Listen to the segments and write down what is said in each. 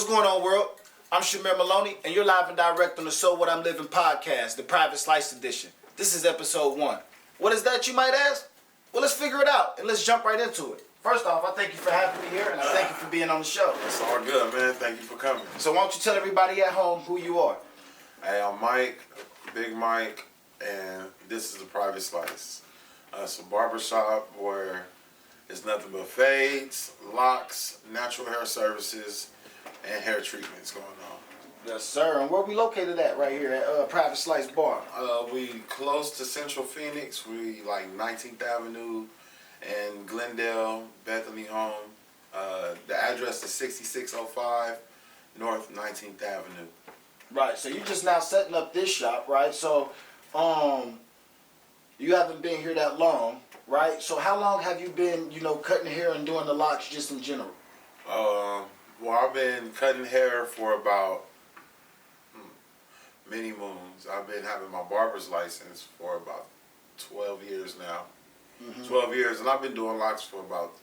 What's going on, world? I'm Shamir Maloney, and you're live and direct on the So What I'm Living podcast, the Private Slice edition. This is episode 1. What is that, you might ask? Well, let's figure it out, and let's jump right into it. First off, I thank you for having me here, and I thank you for being on the show. It's all good, man. Thank you for coming. So why don't you tell everybody at home who you are? Hey, I'm Mike, Big Mike, and this is the Private Slice. It's a barbershop where it's nothing but fades, locks, natural hair services, and hair treatments going on. Yes, sir. And where we located at right here at Private Slice Bar? We close to Central Phoenix. We like 19th Avenue and Glendale, Bethany Home. The address is 6605 North 19th Avenue. Right. So you're just now setting up this shop, right? So, you haven't been here that long, right? So how long have you been, cutting hair and doing the locks just in general? Well, I've been cutting hair for about many moons. I've been having my barber's license for about 12 years now. 12 years, and I've been doing locks for about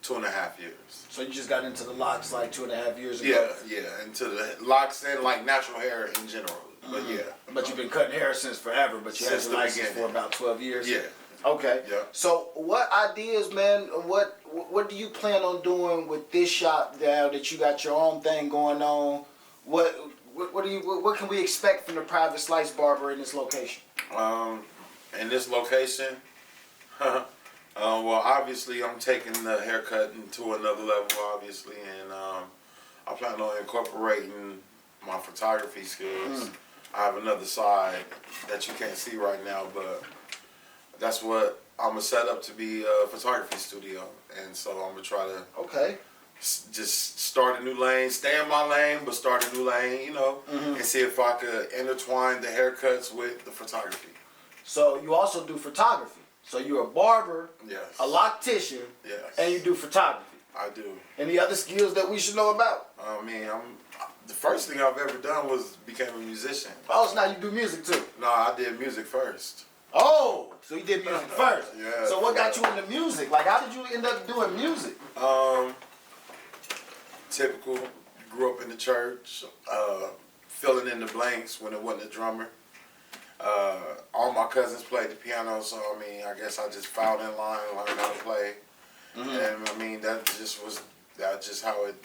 2.5 years. So you just got into the locks like 2.5 years ago? Yeah, into the locks and like natural hair in general. But yeah. But you've been cutting hair since forever, but you had your license for about 12 years? Yeah. Okay. Yeah. So what ideas, man, what do you plan on doing with this shop now that you got your own thing going on? What can we expect from the Private Slice Barber in this location? In this location, well, obviously I'm taking the haircut to another level, obviously, and I plan on incorporating my photography skills. I have another side that you can't see right now, but that's what I'm gonna set up to be a photography studio, and so I'm gonna try to just start a new lane, stay in my lane, but start a new lane, and see if I could intertwine the haircuts with the photography. So you also do photography. So you're a barber, yes, a loctician, yes, and you do photography. I do. Any other skills that we should know about? I mean, the first thing I've ever done was became a musician. Oh, so now you do music too? No, I did music first. Oh, so you did music first. Yeah. So what got you into music? Like, how did you end up doing music? Typical. Grew up in the church, filling in the blanks when it wasn't a drummer. All my cousins played the piano, so I mean, I guess I just followed in line, learned how to play, and I mean that's just how it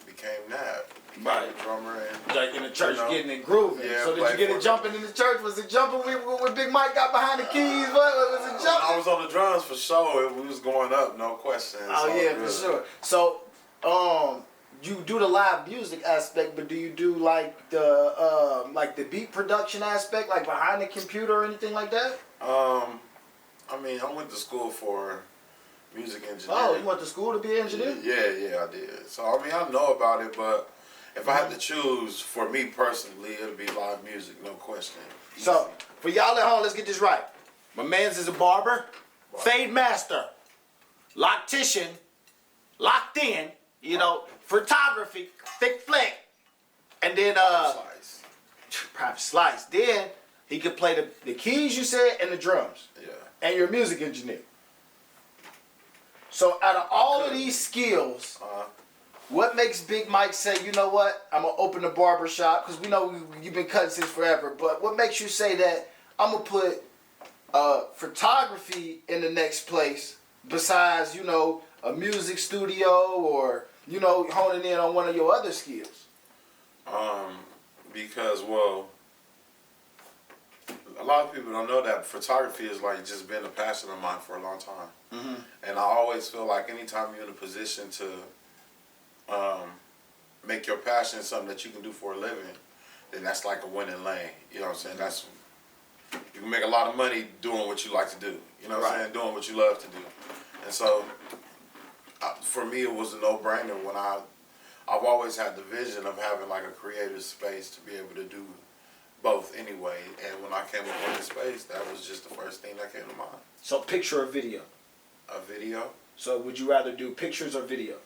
became that. Right. Drummer and like in the church, getting it grooving. Yeah, so did you get it jumping in the church? Was it jumping when Big Mike got behind the keys? What was it jumping? I was on the drums for sure. We was going up, no question. Oh yeah, for sure. So, you do the live music aspect, but do you do like the beat production aspect, like behind the computer or anything like that? I mean, I went to school for music engineering. Oh, you went to school to be an engineer? Yeah, I did. So I mean, I know about it, but if I had to choose, for me personally, it'd be live music, no question. Easy. So for y'all at home, let's get this right. My man's is a barber, fade master, loctician, locked in. Photography, thick flick, and then private slice. Then he could play the keys you said and the drums. Yeah. And you're a music engineer. So out of all of these skills, what makes Big Mike say, you know what, I'm gonna open a barber shop? Because we know you've been cutting since forever. But what makes you say that I'm gonna put photography in the next place besides a music studio or honing in on one of your other skills? Because, well, a lot of people don't know that photography has like just been a passion of mine for a long time. And I always feel like anytime you're in a position to make your passion something that you can do for a living, then that's like a winning lane. You know what I'm saying? You can make a lot of money doing what you like to do. You know what I'm saying? Doing what you love to do. And so, for me, it was a no-brainer when I've always had the vision of having like a creative space to be able to do both anyway. And when I came up with the space, that was just the first thing that came to mind. So picture or video? A video? So would you rather do pictures or video?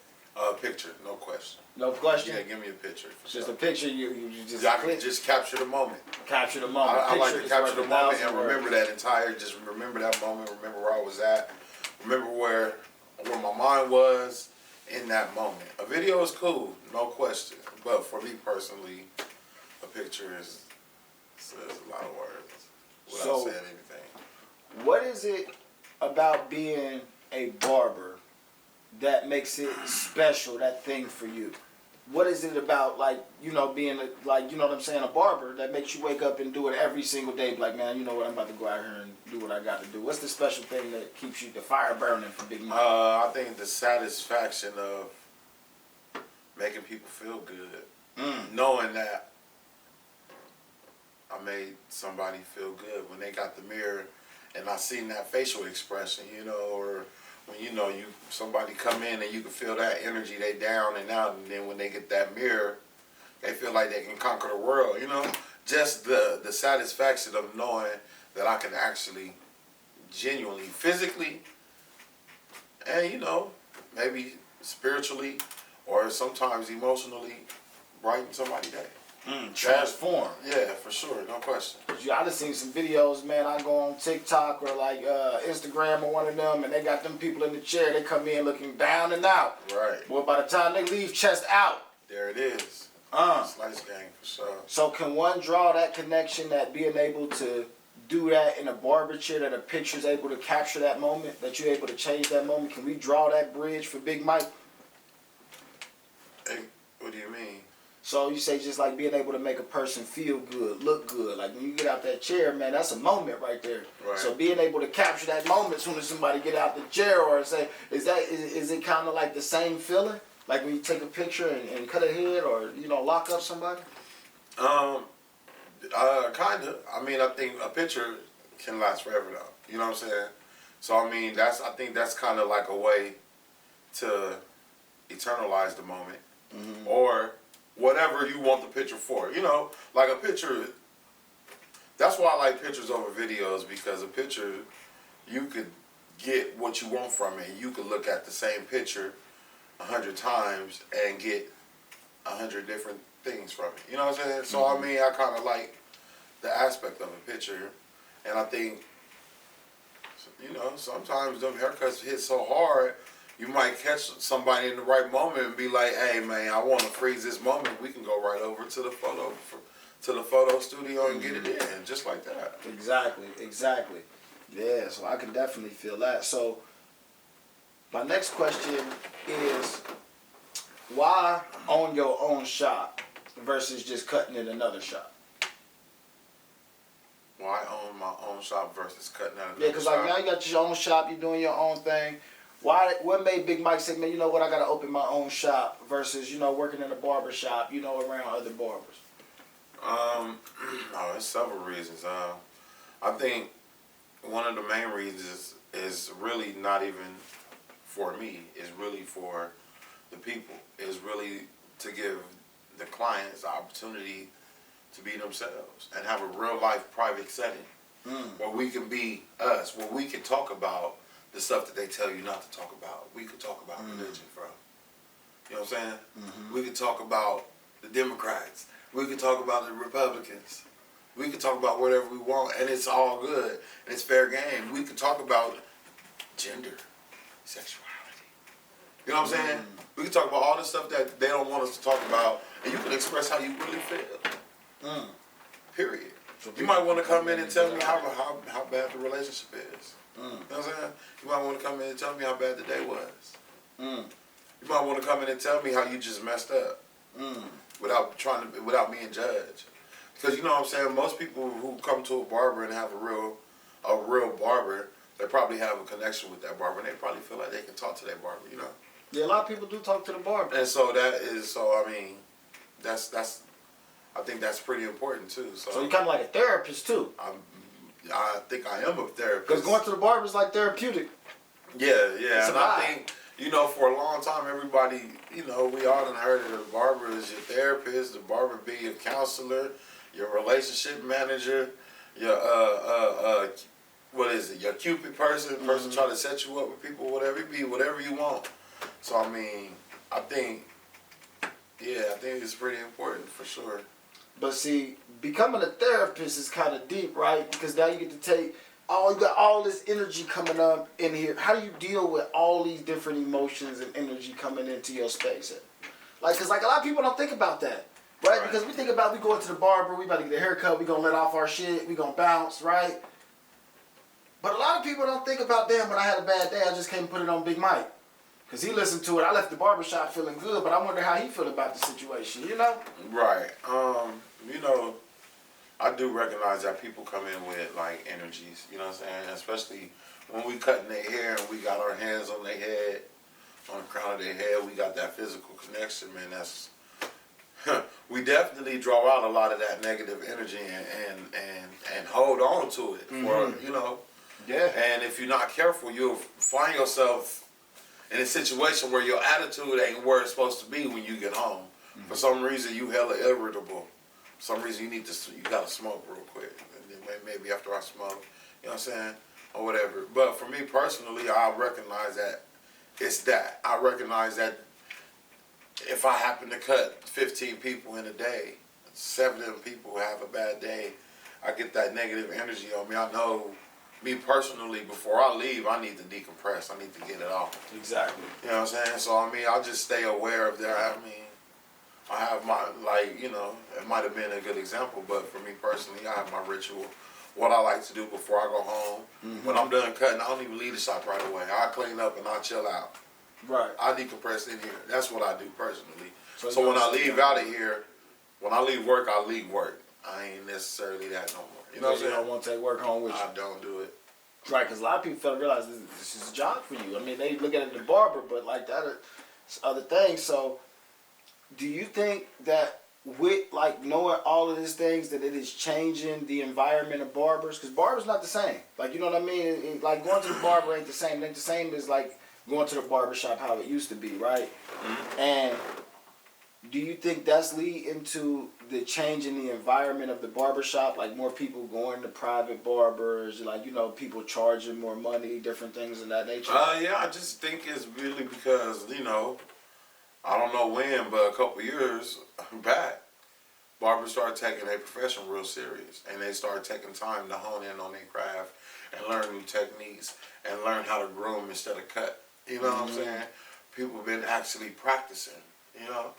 Picture, no question. No question? Yeah, give me a picture. Just a picture, you just I can just capture the moment. Capture the moment. I like to capture the moment and words. remember that just remember that moment, remember where I was at, remember where my mind was, in that moment. A video is cool, no question. But for me personally, a picture says a lot of words without saying anything. What is it about being a barber that makes it special, that thing for you? What is it about, like, you know, being like, you know what I'm saying, a barber that makes you wake up and do it every single day? Like, man, you know what, I'm about to go out here and do what I got to do. What's the special thing that keeps you, the fire burning for Big Mike? I think the satisfaction of making people feel good, knowing that I made somebody feel good when they got the mirror and I seen that facial expression, you know, or when somebody come in and you can feel that energy, they down and out, and then when they get that mirror, they feel like they can conquer the world, you know. Just the satisfaction of knowing that I can actually genuinely, physically, and maybe spiritually or sometimes emotionally brighten somebody's day. Transform. Yeah, for sure, no question. I just seen some videos, man. I go on TikTok or like Instagram or one of them, and they got them people in the chair. They come in looking down and out. Right. Well, by the time they leave, chest out. There it is. Slice gang for sure. So can one draw that connection, that being able to do that in a barber chair, that a picture's able to capture that moment, that you're able to change that moment? Can we draw that bridge for Big Mike? Hey, what do you mean? So you say just like being able to make a person feel good, look good. Like when you get out that chair, man, that's a moment right there. Right. So being able to capture that moment as soon as somebody get out the chair, or say, is it kind of like the same feeling? Like when you take a picture and cut a head, or lock up somebody? Kinda. I mean, I think a picture can last forever though. You know what I'm saying? So I mean, I think that's kind of like a way to eternalize the moment, or whatever you want the picture for. Like a picture. That's why I like pictures over videos, because a picture, you could get what you want from it. You could look at the same picture 100 times and get 100 different things from it. You know what I'm saying? So I mean, I kind of like the aspect of a picture, and I think, sometimes them haircuts hit so hard, you might catch somebody in the right moment and be like, "Hey, man, I want to freeze this moment. We can go right over to the photo studio and get it in, just like that." Exactly. Yeah, so I can definitely feel that. So my next question is, why own your own shop versus just cutting in another shop? Why own my own shop versus cutting out another Yeah, because like now you got your own shop, you're doing your own thing. What made Big Mike say, man, you know what, I got to open my own shop versus, working in a barber shop, around other barbers? There's several reasons. I think one of the main reasons is really not even for me. It's really for the people. It's really to give the clients the opportunity to be themselves and have a real life private setting where we can be us, where we can talk about the stuff that they tell you not to talk about. We could talk about religion, bro. You know what I'm saying? We could talk about the Democrats. We could talk about the Republicans. We could talk about whatever we want, and it's all good. And it's fair game. We could talk about gender, sexuality. You know what I'm saying? We could talk about all the stuff that they don't want us to talk about, and you can express how you really feel. Period. So you might want to come in and tell me how bad the relationship is. You know what I'm saying? You might want to come in and tell me how bad the day was. You might want to come in and tell me how you just messed up, without being judged. Because you know what I'm saying, most people who come to a barber and have a real barber, they probably have a connection with that barber, and they probably feel like they can talk to that barber. Yeah, a lot of people do talk to the barber. And so I mean, I think that's pretty important too. So you're kind of like a therapist too. I think I am a therapist. Because going to the barber is like therapeutic. Yeah. And I think, for a long time, everybody, we all done heard of the barber as your therapist, the barber be your counselor, your relationship manager, your, your Cupid person try to set you up with people, whatever you want. So, I mean, I think it's pretty important for sure. But see, becoming a therapist is kind of deep, right? Because now you get to take you got all this energy coming up in here. How do you deal with all these different emotions and energy coming into your space? Like, cause like a lot of people don't think about that, right? Because we think about we going to the barber, we about to get a haircut, we gonna let off our shit, we gonna bounce, right? But a lot of people don't think about, damn, when I had a bad day, I just came and put it on Big Mike. Because he listened to it. I left the barbershop feeling good, but I wonder how he feel about the situation, you know? Right. You know, I do recognize that people come in with, like, energies, you know what I'm saying? Especially when we cutting their hair and we got our hands on their head, on the crown of their head, we got that physical connection, man. That's, we definitely draw out a lot of that negative energy and hold on to it for, you know. Yeah. And if you're not careful, you'll find yourself in a situation where your attitude ain't where it's supposed to be when you get home. For some reason, you hella irritable. For some reason, you gotta smoke real quick. And then maybe after I smoke, you know what I'm saying? Or whatever. But for me personally, I recognize that it's that. I recognize that if I happen to cut 15 people in a day, 7 of them people have a bad day, I get that negative energy on me. I know, me personally, before I leave, I need to decompress. I need to get it off. Exactly. You know what I'm saying? So, I mean, I just stay aware of that. I mean, I have my, like, you know, it might have been a good example, but for me personally, I have my ritual. What I like to do before I go home. When I'm done cutting, I don't even leave the shop right away. I clean up and I chill out. Right. I decompress in here. That's what I do personally. So when I leave out of here, when I leave work, I leave work. I ain't necessarily that no more. You know what I'm saying? You don't want to take work home with you. I don't do it. Right, because a lot of people fail to realize this is a job for you. I mean, they look at it as a barber, but like that is other things. So, do you think that with like knowing all of these things that it is changing the environment of barbers? Because barbers not the same. Like, you know what I mean? Like going to the barber ain't the same. It ain't the same as like going to the barber shop how it used to be, right? And do you think that's leading to the change in the environment of the barbershop? Like more people going to private barbers, like, you know, people charging more money, different things of that nature? Yeah, I just think it's really because, you know, I don't know when, but a couple years back, barbers started taking their profession real serious. And they started taking time to hone in on their craft and learn new techniques and learn how to groom instead of cut. You know what I'm saying? People have been actually practicing, you know?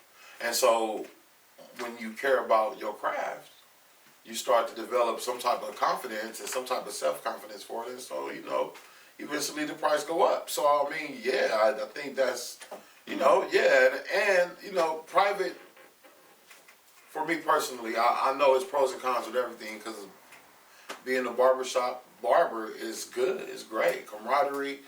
And so when you care about your craft, you start to develop some type of confidence and some type of self-confidence for it. And so, you know, eventually the price go up. So, I mean, yeah, I think that's, you know, yeah. And you know, private, for me personally, I know it's pros and cons with everything because being a barbershop barber is good. It's great. Camaraderie.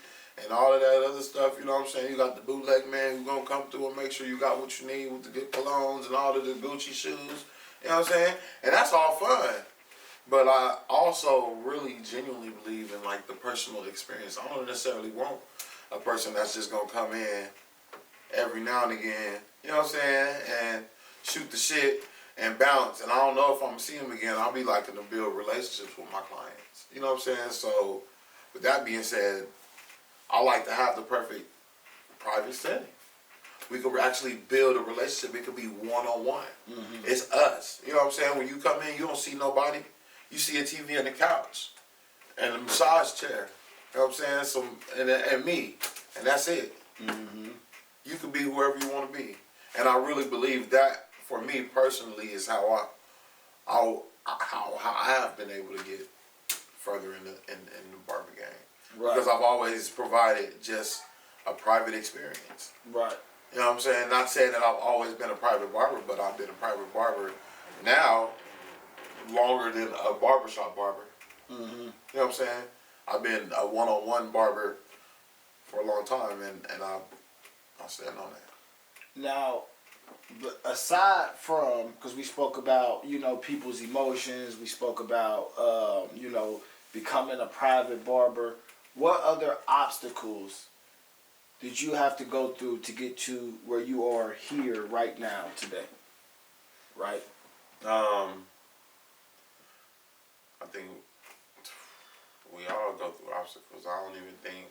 And all of that other stuff, you know what I'm saying? You got the bootleg man who's going to come through and make sure you got what you need with the good colognes and all of the Gucci shoes. You know what I'm saying? And that's all fun. But I also really genuinely believe in, like, the personal experience. I don't necessarily want a person that's just going to come in every now and again, you know what I'm saying, and shoot the shit and bounce. And I don't know if I'm going to see him again. I'll be liking to build relationships with my clients. You know what I'm saying? So, with that being said, I like to have the perfect private setting. We could actually build a relationship. It could be one-on-one. It's us. You know what I'm saying? When you come in, you don't see nobody. You see a TV and a couch and a massage chair. You know what I'm saying? And me. And that's it. You can be whoever you want to be. And I really believe that, for me personally, is how I have been able to get further in the barber game. Right. Because I've always provided just a private experience. Right. You know what I'm saying? Not saying that I've always been a private barber, but I've been a private barber now longer than a barbershop barber. You know what I'm saying? I've been a one-on-one barber for a long time, and I'll stand on that. Now, but aside from, because we spoke about, you know, people's emotions, we spoke about, you know, becoming a private barber, what other obstacles did you have to go through to get to where you are here right now today? Right? I think we all go through obstacles. I don't even think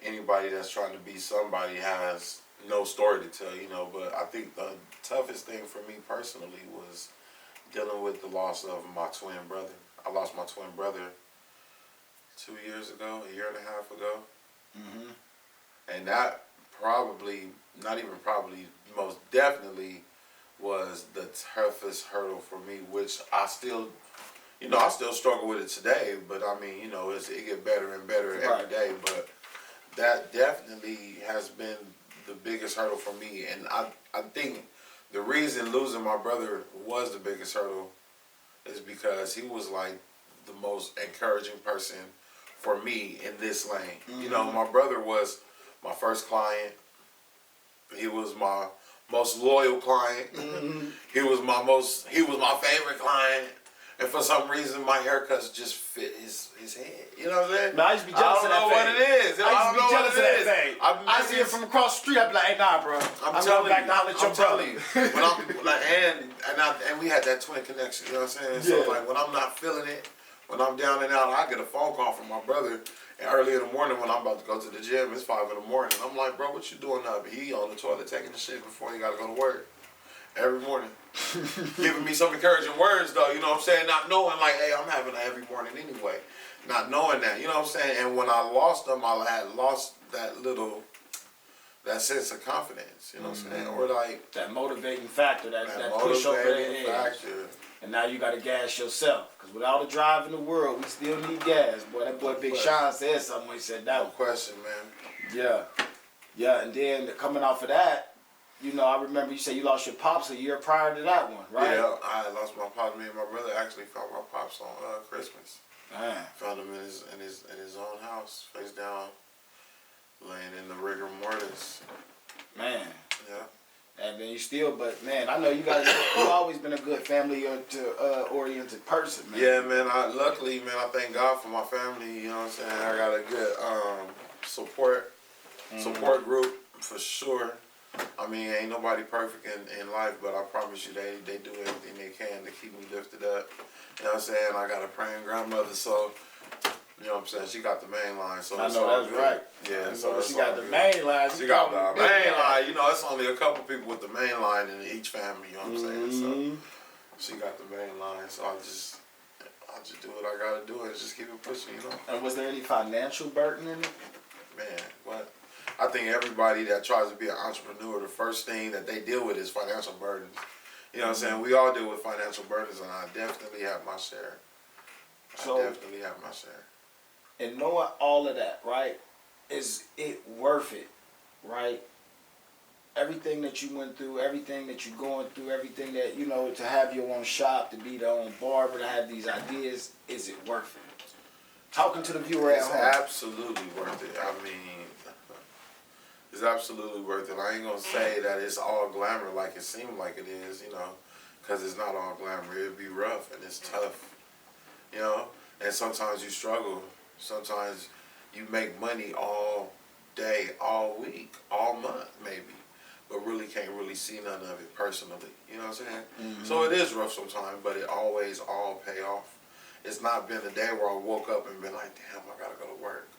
anybody that's trying to be somebody has no story to tell, you know, but I think the toughest thing for me personally was dealing with the loss of my twin brother. I lost my twin brother 2 years ago, a year and a half ago. Mm-hmm. And that probably, not even probably, most definitely was the toughest hurdle for me, which I still, I still struggle with it today, but I mean, it get better and better every day, but that definitely has been the biggest hurdle for me. And I think the reason losing my brother was the biggest hurdle is because he was like the most encouraging person for me in this lane. Mm-hmm. My brother was my first client. He was my most loyal client. Mm-hmm. He was my favorite client. And for some reason, my haircuts just fit his head. You know what I'm saying? Man, I used to be jealous of that what it is. I used to be jealous of that thing. I see it from across the street. I'd be like, hey, nah, bro. I'm telling going back to holler at your brother. When I'm like, and we had that twin connection. You know what I'm saying? So like, when I'm not feeling it, when I'm down and out, I get a phone call from my brother. And early in the morning, when I'm about to go to the gym, it's 5 in the morning. I'm like, bro, what you doing up? He on the toilet taking the shit before he got to go to work. Every morning. Giving me some encouraging words, though, you know what I'm saying? Not knowing, like, hey, I'm having an every morning anyway. Not knowing that, you know what I'm saying? And when I lost them, I had lost that sense of confidence, you know what I'm saying? Or like... that motivating factor, that push over the edge. Factor. And now you got to gas yourself. Because with all the drive in the world, we still need gas. Boy, that boy Big Sean said something when he said that. No question, man. Yeah. Yeah, and then coming off of that, I remember you said you lost your pops a year prior to that one, right? Yeah, I lost my pops. Me and my brother actually found my pops on Christmas. Man. Found him in his own house, face down, laying in the rigor mortis. Man. Yeah. And then you still, but man, I know you always been a good family oriented person, man. Yeah, man. Luckily, man, I thank God for my family. You know what I'm saying? I got a good support group for sure. I mean, ain't nobody perfect in life, but I promise you they do everything they can to keep me lifted up. You know what I'm saying? I got a praying grandmother, so, you know what I'm saying? She got the main line, so I know that's right. Yeah, so she got the main line. She got the main line. It's only a couple people with the main line in each family, you know what I'm saying? So, she got the main line, so I just do what I gotta do and just keep it pushing, And was there any financial burden in it? Man, what? I think everybody that tries to be an entrepreneur, the first thing that they deal with is financial burdens. You know what I'm saying? We all deal with financial burdens, and I definitely have my share. And knowing all of that, right, is it worth it, right? Everything that you went through, everything that you're going through, everything that, to have your own shop, to be the own barber, to have these ideas, is it worth it? Talking to the viewer at home. It's absolutely worth it. I mean, it's absolutely worth it. I ain't gonna say that it's all glamour like it seemed like it is, because it's not all glamour. It'd be rough and it's tough, and sometimes you struggle. Sometimes you make money all day, all week, all month maybe, but really can't really see none of it personally. You know what I'm saying? So it is rough sometimes, but it always all pay off. It's not been a day where I woke up and been like, damn, I gotta go to work.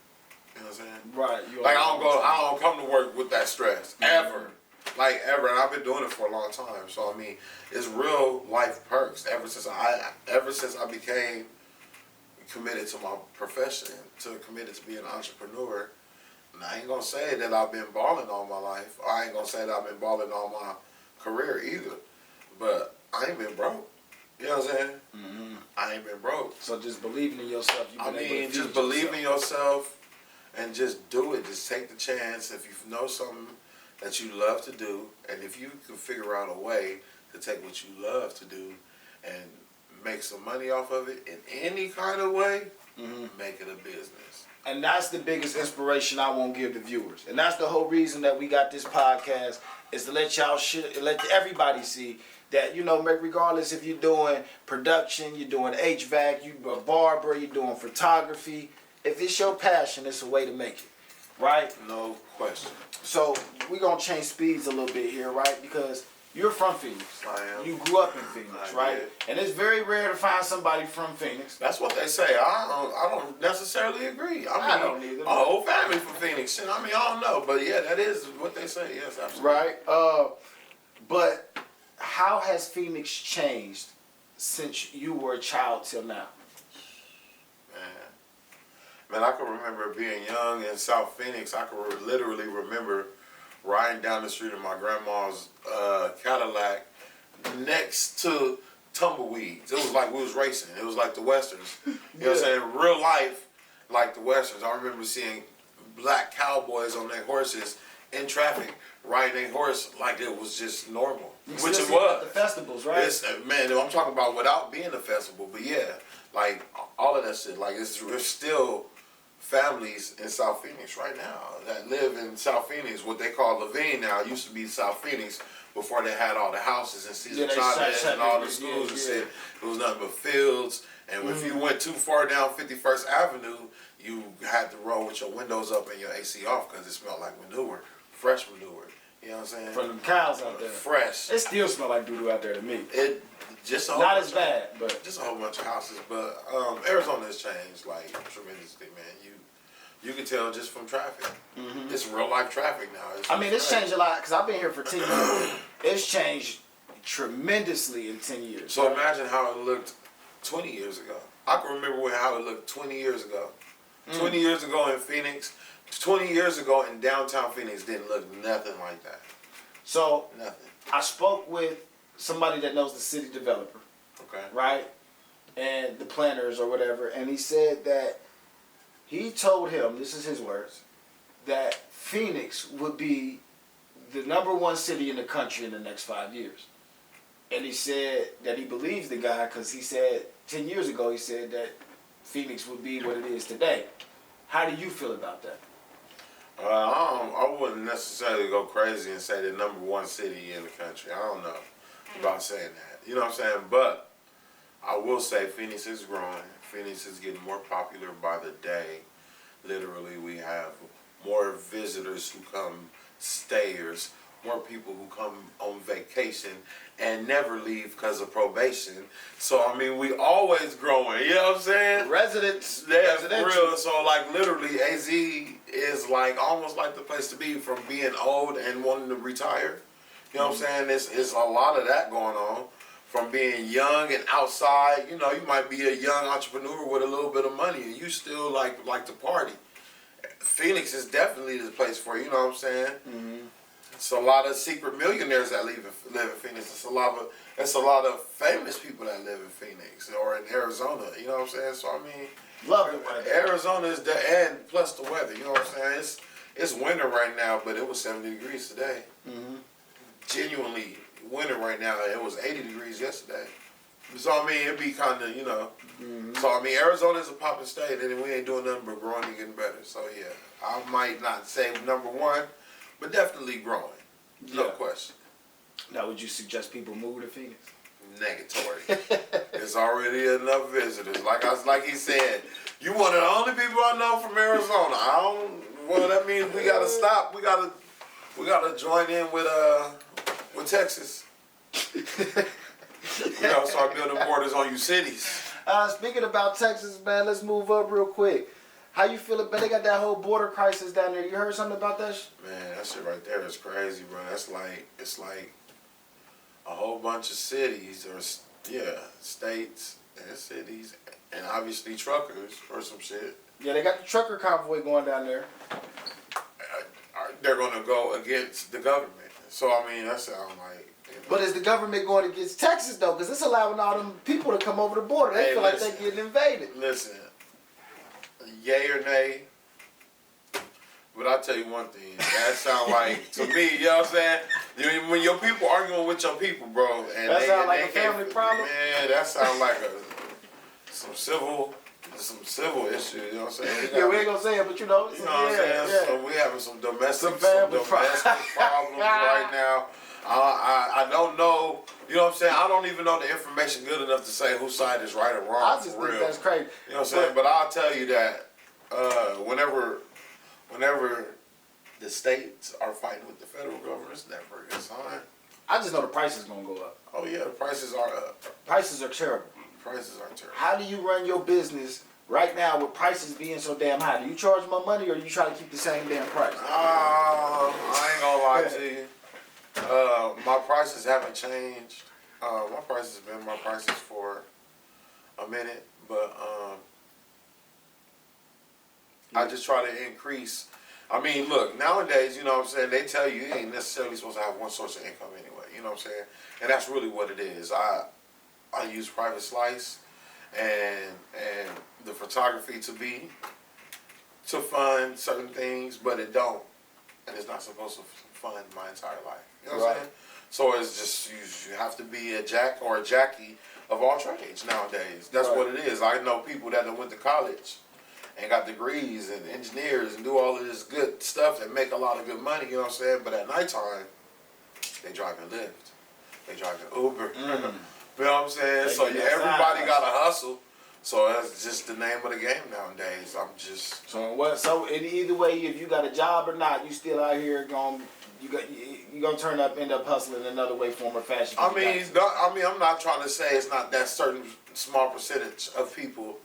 You know what I'm saying? Right. Like I don't come to work with that stress ever, ever. And I've been doing it for a long time. So I mean, it's real life perks. Ever since I became committed to my profession, committed to being an entrepreneur. And I ain't gonna say that I've been balling all my life. I ain't gonna say that I've been balling all my career either. But I ain't been broke. You know what I'm saying? I ain't been broke. So just believing in yourself. Just believe in yourself. And just do it. Just take the chance. If you know something that you love to do, and if you can figure out a way to take what you love to do and make some money off of it in any kind of way, make it a business. And that's the biggest inspiration I want to give the viewers. And that's the whole reason that we got this podcast, is to let let everybody see that, regardless if you're doing production, you're doing HVAC, you're a barber, you're doing photography, if it's your passion, it's a way to make it, right? No question. So we're going to change speeds a little bit here, right? Because you're from Phoenix. I am. You grew up in Phoenix, right? Did. And it's very rare to find somebody from Phoenix. That's what they say. I don't necessarily agree. I don't either. My whole family from Phoenix. I don't know. But yeah, that is what they say. Yes, absolutely. Right. But how has Phoenix changed since you were a child till now? Man, I can remember being young in South Phoenix. I can literally remember riding down the street in my grandma's Cadillac next to tumbleweeds. It was like we was racing. It was like the Westerns. You know what I'm saying? Real life, like the Westerns. I remember seeing black cowboys on their horses in traffic, riding their horse like it was just normal. Which it was. The festivals, right? Man, I'm talking about without being a festival, but yeah, like all of that shit. Like there's still families in South Phoenix right now that live in South Phoenix, what they call Levine now. It used to be South Phoenix before they had all the houses and Cesar Chavez and all the schools and shit. It was nothing but fields. And if you went too far down 51st Avenue, you had to roll with your windows up and your AC off because it smelled like manure, fresh manure. You know what I'm saying? From them cows out there. Fresh. It still smell like doo-doo out there to me. It just a whole Not bunch as bad, but just a whole bunch of houses. But Arizona has changed like tremendously, man. You can tell just from traffic. It's real life traffic now. It's changed a lot because I've been here for 10 years. It's changed tremendously in 10 years. So imagine how it looked 20 years ago. I can remember how it looked 20 years ago. 20 years ago in Phoenix, 20 years ago in downtown Phoenix didn't look nothing like that. So Nothing. I spoke with somebody that knows the city developer, Okay. right? And the planners or whatever, and he said that he told him, this is his words, that Phoenix would be the #1 city in the country in the next 5 years. And he said that he believes the guy because he said 10 years ago, he said that Phoenix would be what it is today. How do you feel about that? I wouldn't necessarily go crazy and say the #1 city in the country. I don't know about saying that. You know what I'm saying? But I will say Phoenix is growing. Phoenix is getting more popular by the day. Literally, we have more visitors who come, stayers, more people who come on vacation and never leave because of probation. So, I mean, we always growing, you know what I'm saying? Residents. Yeah, for real. So, like, literally, AZ is, like, almost like the place to be from being old and wanting to retire. You know what I'm saying? It's a lot of that going on. From being young and outside, you know, you might be a young entrepreneur with a little bit of money and you still like to party. Phoenix is definitely the place for you, you know what I'm saying? It's a lot of secret millionaires that live in Phoenix. It's a lot of famous people that live in Phoenix or in Arizona, you know what I'm saying? So I mean, Love it right there. Arizona is and plus the weather, you know what I'm saying? It's winter right now, but it was 70 degrees today. Genuinely winter right now. It was 80 degrees yesterday. So I mean, it'd be kind of, you know. So I mean, Arizona is a popping state, and we ain't doing nothing but growing and getting better. So yeah, I might not say #1, but definitely growing. No question. Now, would you suggest people move to Phoenix? Negatory. There's already enough visitors. Like he said, you one of the only people I know from Arizona. Well, that means we gotta stop. We gotta join in with Texas. We gotta start building borders on you cities. Speaking about Texas, man, let's move up real quick. How you feel about, they got that whole border crisis down there. You heard something about that? Man, that shit right there is crazy, bro. It's like a whole bunch of cities or states and cities and obviously truckers or some shit. Yeah, they got the trucker convoy going down there. They're gonna go against the government. So I mean, that sounds like. But is the government going against Texas though? Because it's allowing all them people to come over the border. They feel like they're getting invaded. Listen, yay or nay. But I'll tell you one thing. That sound like, to me, you know what I'm saying? When your people arguing with your people, bro. And that sound like a family problem? Man, that sound like some civil issue, you know what I'm saying? Yeah, we ain't gonna say it, but you know. You know what I'm saying? Yeah. So we having some domestic problems right now. I don't know, you know what I'm saying? I don't even know the information good enough to say whose side is right or wrong. I just think that's crazy. You know what I'm saying? But I'll tell you that whenever the states are fighting with the federal government, it's never a good sign. I just know the price is gonna go up. Oh yeah, the prices are up. Prices are terrible. Prices are terrible. How do you run your business right now with prices being so damn high? Do you charge more money or do you try to keep the same damn price? I ain't gonna lie to you. My prices haven't changed. My prices have been my prices for a minute, but I just try to increase. I mean, look, nowadays, you know what I'm saying, they tell you ain't necessarily supposed to have one source of income anyway, you know what I'm saying? And that's really what it is. I use private slice and the photography to fund certain things, but it don't. And it's not supposed to fund my entire life. You know what I'm saying? So it's just, you have to be a jack or a jackie of all trades nowadays. That's what it is. I know people that went to college and got degrees and engineers and do all of this good stuff that make a lot of good money, you know what I'm saying? But at nighttime, they driving Lyft. They driving Uber. You know what I'm saying? So yeah, everybody got to hustle. So that's just the name of the game nowadays. I'm just... So in either way, if you got a job or not, you still out here you gonna end up hustling another way, form, or fashion. I'm not trying to say it's not that certain small percentage of people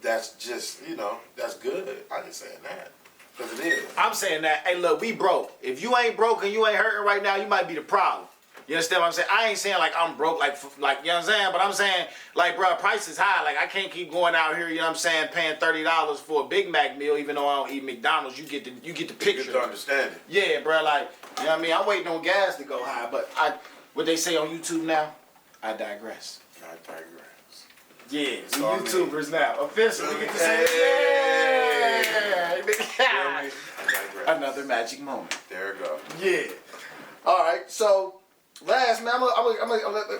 that's just, you know, that's good. I ain't saying that. Because it is. I'm saying that, hey, look, we broke. If you ain't broke and you ain't hurting right now, you might be the problem. You understand what I'm saying? I ain't saying like I'm broke, like you know what I'm saying? But I'm saying, like, bro, price is high. Like, I can't keep going out here, you know what I'm saying, paying $30 for a Big Mac meal, even though I don't eat McDonald's. You get the picture. You get to understand it. Yeah, bro, like, you know what I mean? I'm waiting on gas to go high, but what they say on YouTube now, I digress. I digress. Yeah, we YouTubers now. Officially, we get to say, yeah. Another magic moment. There we go. Yeah. All right, so last, man,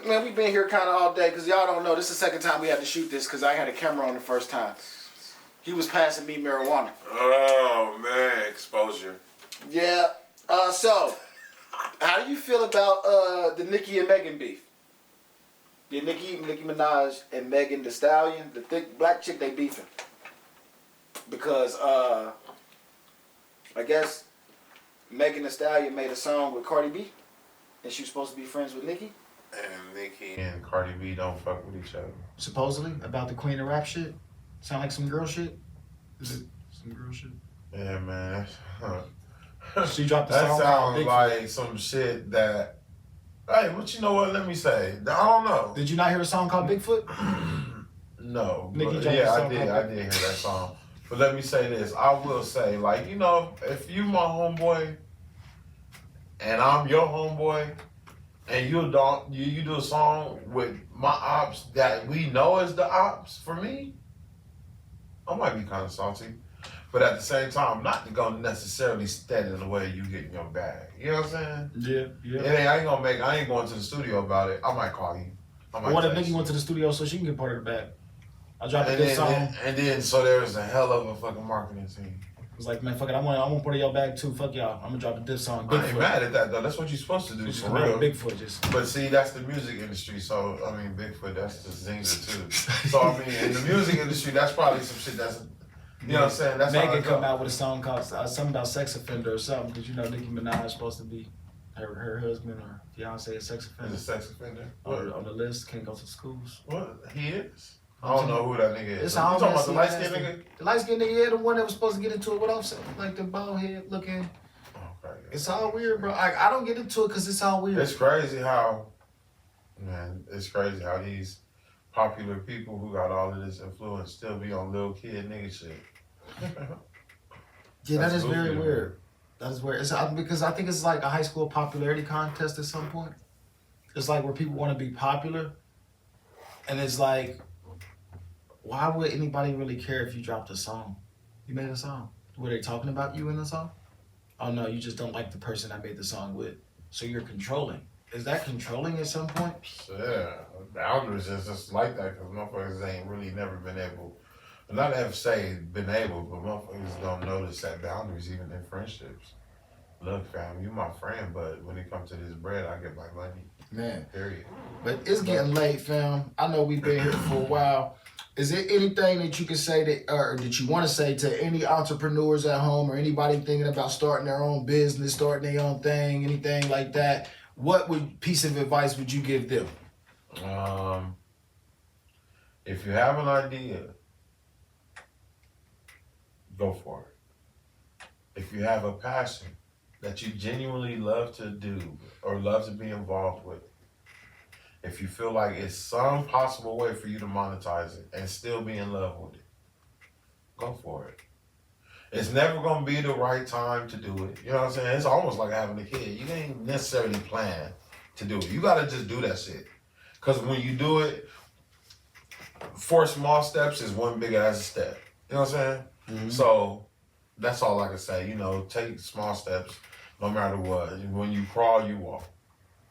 man, we've been here kind of all day because y'all don't know. This is the second time we had to shoot this because I had a camera on the first time. He was passing me marijuana. Oh, man, exposure. Yeah. So, how do you feel about the Nicki and Megan beef? Yeah, Nicki Minaj and Megan Thee Stallion, the thick black chick, they beefing. Because, I guess Megan Thee Stallion made a song with Cardi B, and she was supposed to be friends with Nicki. And Nicki and Cardi B don't fuck with each other. Supposedly, about the queen of rap shit. Sound like some girl shit? Is it some girl shit? Yeah, man. She dropped the that song. That sounds like some shit that... Hey, but you know what? Let me say. I don't know. Did you not hear a song called Bigfoot? No. Nicki But, yeah, I did. I did hear that song. But let me say this. I will say, like, you know, if you my homeboy and I'm your homeboy and you do a song with my ops that we know is the ops for me, I might be kind of salty. But at the same time, I'm not gonna necessarily stand in the way you getting your bag. You know what I'm saying? Yeah. I ain't going to the studio about it. I might call you. What if Nicki went to the studio so she can get part of the bag? I dropped a good song. And then so there's a hell of a fucking marketing team. It was like, man, fuck it, I want part of your bag too. Fuck y'all. I'm gonna drop a diss song. Bigfoot. I ain't mad at that though. That's what you're supposed to do. For real. Bigfoot just. But see, that's the music industry. So I mean, Bigfoot, that's the zinger too. So I mean, in the music industry, that's probably some shit that's. You know what I'm saying? That's Megan come out with a song called something about sex offender or something, because you know Nicki Minaj is supposed to be her husband or fiance a sex offender. Is a sex offender? On the list, can't go to schools. What? He is? I don't know who that nigga is. It's you talking about the light skinned nigga? The light skinned nigga, yeah, the one that was supposed to get into it with Offset, like the bald head looking. Okay. It's all weird, bro. I don't get into it because it's all weird. It's crazy how these popular people who got all of this influence still be on little kid nigga shit. Yeah, that is very weird. That is weird. It's because I think it's like a high school popularity contest at some point. It's like where people want to be popular, and it's like, why would anybody really care if you dropped a song? You made a song. Were they talking about you in the song? Oh no, you just don't like the person I made the song with, so you're controlling. Is that controlling at some point? Yeah, boundaries is just like that because motherfuckers ain't really never been able. Not have say been able, but motherfuckers don't know to set boundaries even in friendships. Look, fam, you my friend, but when it comes to this bread, I get my money. Man. Period. But it's getting late, fam. I know we've been here for a while. Is there anything that you can say that, or that you want to say to any entrepreneurs at home or anybody thinking about starting their own business, starting their own thing, anything like that? What piece of advice would you give them? If you have an idea, go for it. If you have a passion that you genuinely love to do or love to be involved with, if you feel like it's some possible way for you to monetize it and still be in love with it, go for it. It's never gonna be the right time to do it. You know what I'm saying? It's almost like having a kid. You ain't necessarily plan to do it. You gotta just do that shit. Cause when you do it, 4 small steps is one big ass step. You know what I'm saying? Mm-hmm. So that's all I can say. You know, take small steps no matter what. When you crawl, you walk.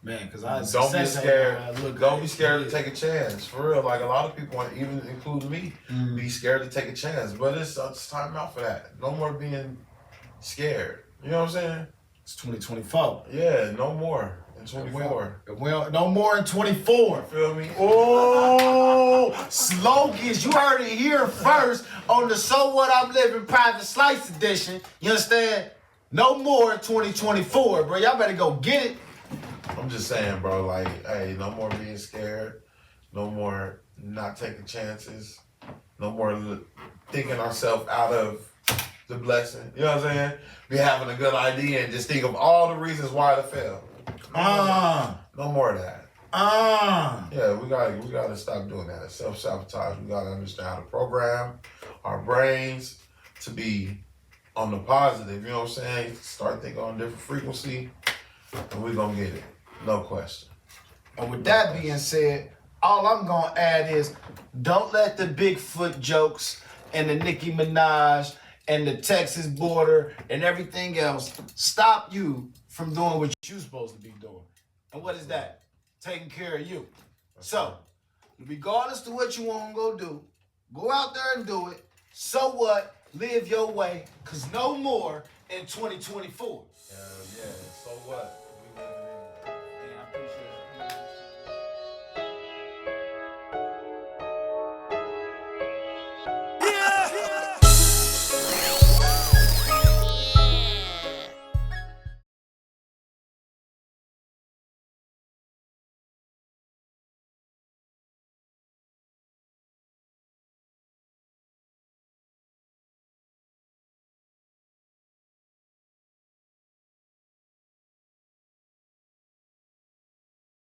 Man, cause don't be scared. Don't be scared to take a chance. For real, like a lot of people, even including me, be scared to take a chance. But it's time out for that. No more being scared. You know what I'm saying? It's 2024. Yeah, no more in 24. Well, no more in 24. You feel me? Oh, slogans. You heard it here first on the So What I'm Living Private Slice Edition. You understand? No more in 2024, bro. Y'all better go get it. I'm just saying, bro, like, hey, no more being scared. No more not taking chances. No more thinking ourselves out of the blessing. You know what I'm saying? Be having a good idea and just think of all the reasons why it failed. No more of that. Yeah, we gotta stop doing that. Self-sabotage. We gotta understand how to program our brains to be on the positive. You know what I'm saying? Start thinking on a different frequency, and we're gonna get it. No question. And with that being said, all I'm gonna add is don't let the Bigfoot jokes and the Nicki Minaj and the Texas border and everything else stop you from doing what you're supposed to be doing. And what is that? Taking care of you. So, regardless to what you want to go do, go out there and do it. So what? Live your way, because no more in 2024. Yeah, so what?